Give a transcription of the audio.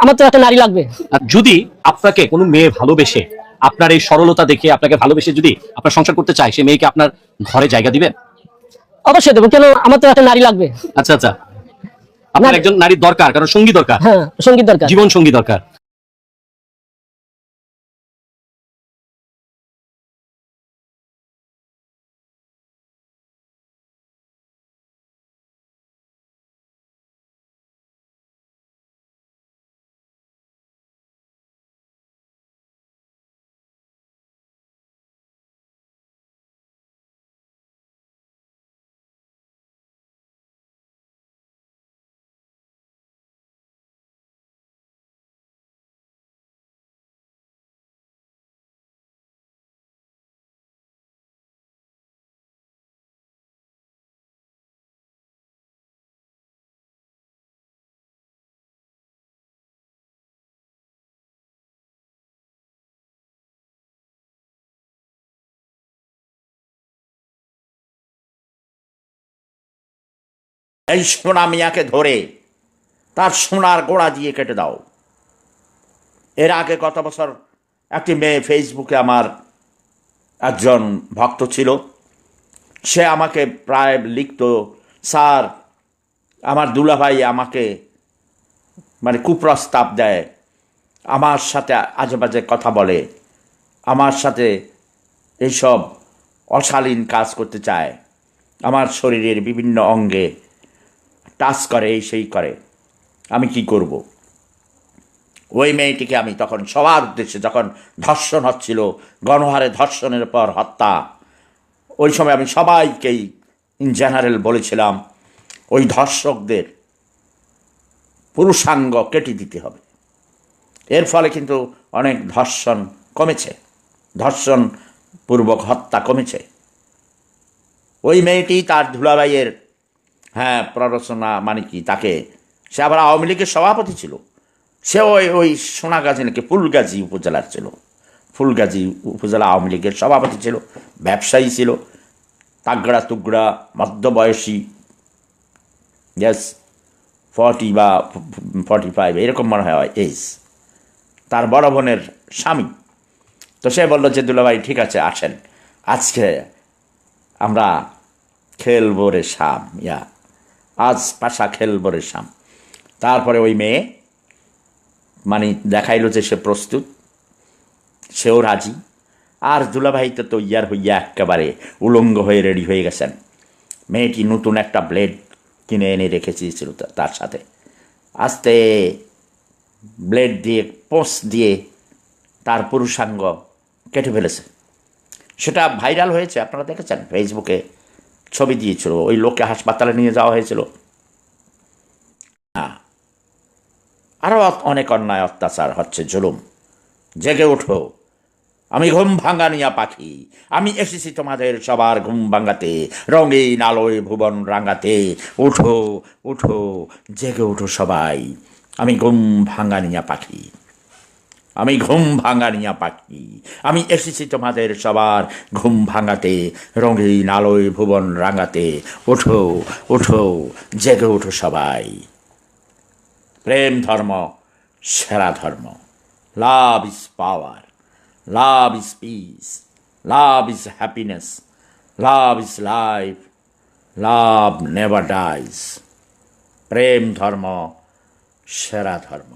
আমার তো একটা নারী লাগবে। আর যদি আপনাকে কোনো মেয়ে ভালোবেসে, আপনার এই সরলতা দেখে আপনাকে ভালোবেসে যদি আপনার সংসার করতে চায়, সে মেয়েকে আপনার ঘরে জায়গা দিবেন? অবশ্যই দেবো, কেন? আমার তো একটা নারী লাগবে। আচ্ছা আচ্ছা, আপনার একজন নারীর দরকার, কারণ সঙ্গী দরকার, হ্যাঁ, সঙ্গীত দরকার। জীবন সঙ্গী দরকার। এই সোনা মিয়াকে ধরে তার সোনার গোড়া দিয়ে কেটে দাও। এর আগে গত বছর একটি মেয়ে, ফেসবুকে আমার একজন ভক্ত ছিল, সে আমাকে প্রায় লিখত, স্যার আমার দুলাভাই আমাকে মানে কুপ্রস্তাব দেয়, আমার সাথে আজেবাজে কথা বলে, আমার সাথে এইসব অশালীন কাজ করতে চায়, আমার শরীরের বিভিন্ন অঙ্গে টাচ করে, এই সেই করে, আমি কি করব? ওই মেয়েটিকে আমি তখন সবার উদ্দেশ্যে, যখন ধর্ষণ হচ্ছিল, গণহারে ধর্ষণের পর হত্যা, ওই সময় আমি সবাইকেই ইন জেনারেল বলেছিলাম, ওই ধর্ষকদের পুরুষাঙ্গ কেটে দিতে হবে। এর ফলে কিন্তু অনেক ধর্ষণ কমেছে, ধর্ষণ পূর্বক হত্যা কমেছে। ওই মেয়েটি তার দুলাভাইয়ের প্ররোচনা, মানে কি, তাকে, সে আবার আওয়ামী লীগের সভাপতি ছিল, সে ওই সোনাগাজী নাকি ফুলগাজী উপজেলার ছিল, ফুলগাজী উপজেলা আওয়ামী লীগের সভাপতি ছিল, ব্যবসায়ী ছিল, তাগড়া তুগড়া মধ্যবয়সী, ইয়েস 40 বা 45 এরকম মনে হয় এজ, তার বড় বোনের স্বামী। তো সে বলল যে দুলাভাই ঠিক আছে, আসেন, আজকে আমরা খেলবো রে শাম, আজ পাশা খেলবো রে শাম। তারপরে ওই মেয়ে মানে দেখাইল যে সে প্রস্তুত, সেও রাজি। আর দুলাভাই তো ইয়ার হইয়া একেবারে উলঙ্গ হয়ে রেডি হয়ে গেছেন। মেয়েটি নতুন একটা ব্লেড কিনে এনে রেখেছিল তার সাথে, আস্তে ব্লেড দিয়ে পোঁচ দিয়ে তার পুরুষাঙ্গ কেটে ফেলেছে। সেটা ভাইরাল হয়েছে, আপনারা দেখেছেন, ফেসবুকে ছবি দিয়েছিল, ওই লোককে হাসপাতালে নিয়ে যাওয়া হয়েছিল। আরও অনেক অন্যায় অত্যাচার হচ্ছে, জুলুম। জেগে ওঠো, আমি ঘুম ভাঙানিয়া পাখি, আমি এসেছি তোমাদের সবার ঘুম ভাঙাতে, রঙিন আলোয় ভুবন রাঙাতে। উঠো উঠো, জেগে ওঠো সবাই, আমি ঘুম ভাঙানিয়া পাখি, আমি ঘুম ভাঙানিয়া পাখি, আমি এসেছি তোমাদের সবার ঘুম ভাঙাতে, রঙিন আলোয় ভুবন রাঙাতে। ওঠো ওঠো, জেগে ওঠো সবাই। প্রেম ধর্ম সেরা ধর্ম। Love is power, love is peace, love is happiness, love is life, love never dies. প্রেম ধর্ম সেরা ধর্ম।